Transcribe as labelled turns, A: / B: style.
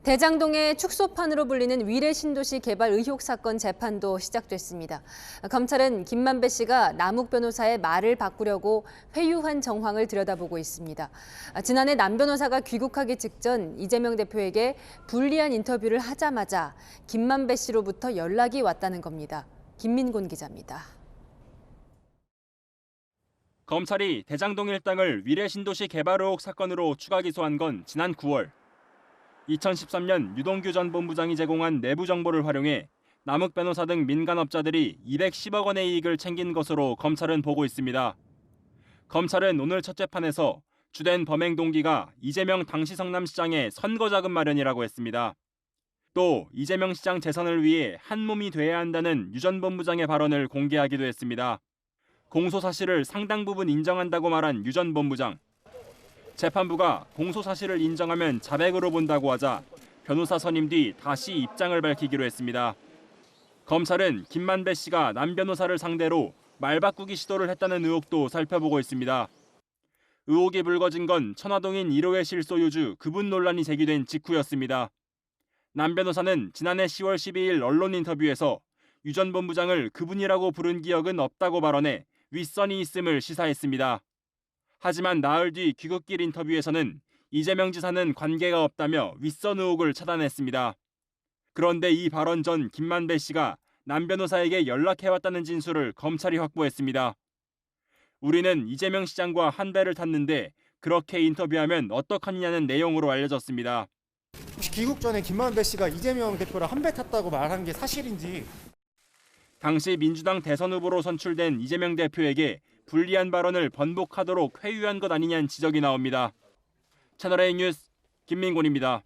A: 대장동의 축소판으로 불리는 위례 신도시 개발 의혹 사건 재판도 시작됐습니다. 검찰은 김만배 씨가 남욱 변호사의 말을 바꾸려고 회유한 정황을 들여다보고 있습니다. 지난해 남 변호사가 귀국하기 직전 이재명 대표에게 불리한 인터뷰를 하자마자 김만배 씨로부터 연락이 왔다는 겁니다. 김민곤 기자입니다.
B: 검찰이 대장동 일당을 위례 신도시 개발 의혹 사건으로 추가 기소한 건 지난 9월. 2013년 유동규 전 본부장이 제공한 내부 정보를 활용해 남욱 변호사 등 민간업자들이 210억 원의 이익을 챙긴 것으로 검찰은 보고 있습니다. 검찰은 오늘 첫 재판에서 주된 범행 동기가 이재명 당시 성남시장의 선거자금 마련이라고 했습니다. 또 이재명 시장 재선을 위해 한 몸이 돼야 한다는 유 전 본부장의 발언을 공개하기도 했습니다. 공소 사실을 상당 부분 인정한다고 말한 유 전 본부장. 재판부가 공소 사실을 인정하면 자백으로 본다고 하자 변호사 선임 뒤 다시 입장을 밝히기로 했습니다. 검찰은 김만배 씨가 남 변호사를 상대로 말 바꾸기 시도를 했다는 의혹도 살펴보고 있습니다. 의혹이 불거진 건 천화동인 1호의 실소유주 그분 논란이 제기된 직후였습니다. 남 변호사는 지난해 10월 12일 언론 인터뷰에서 유 전 본부장을 그분이라고 부른 기억은 없다고 발언해 윗선이 있음을 시사했습니다. 하지만 나흘 뒤 귀국길 인터뷰에서는 이재명 지사는 관계가 없다며 윗선 의혹을 차단했습니다. 그런데 이 발언 전 김만배 씨가 남 변호사에게 연락해왔다는 진술을 검찰이 확보했습니다. 우리는 이재명 시장과 한 배를 탔는데 그렇게 인터뷰하면 어떡하느냐는 내용으로 알려졌습니다.
C: 혹시 귀국 전에 김만배 씨가 이재명 대표랑 한 배 탔다고 말한 게 사실인지.
B: 당시 민주당 대선 후보로 선출된 이재명 대표에게 불리한 발언을 번복하도록 회유한 것 아니냐는 지적이 나옵니다. 채널A 뉴스 김민곤입니다.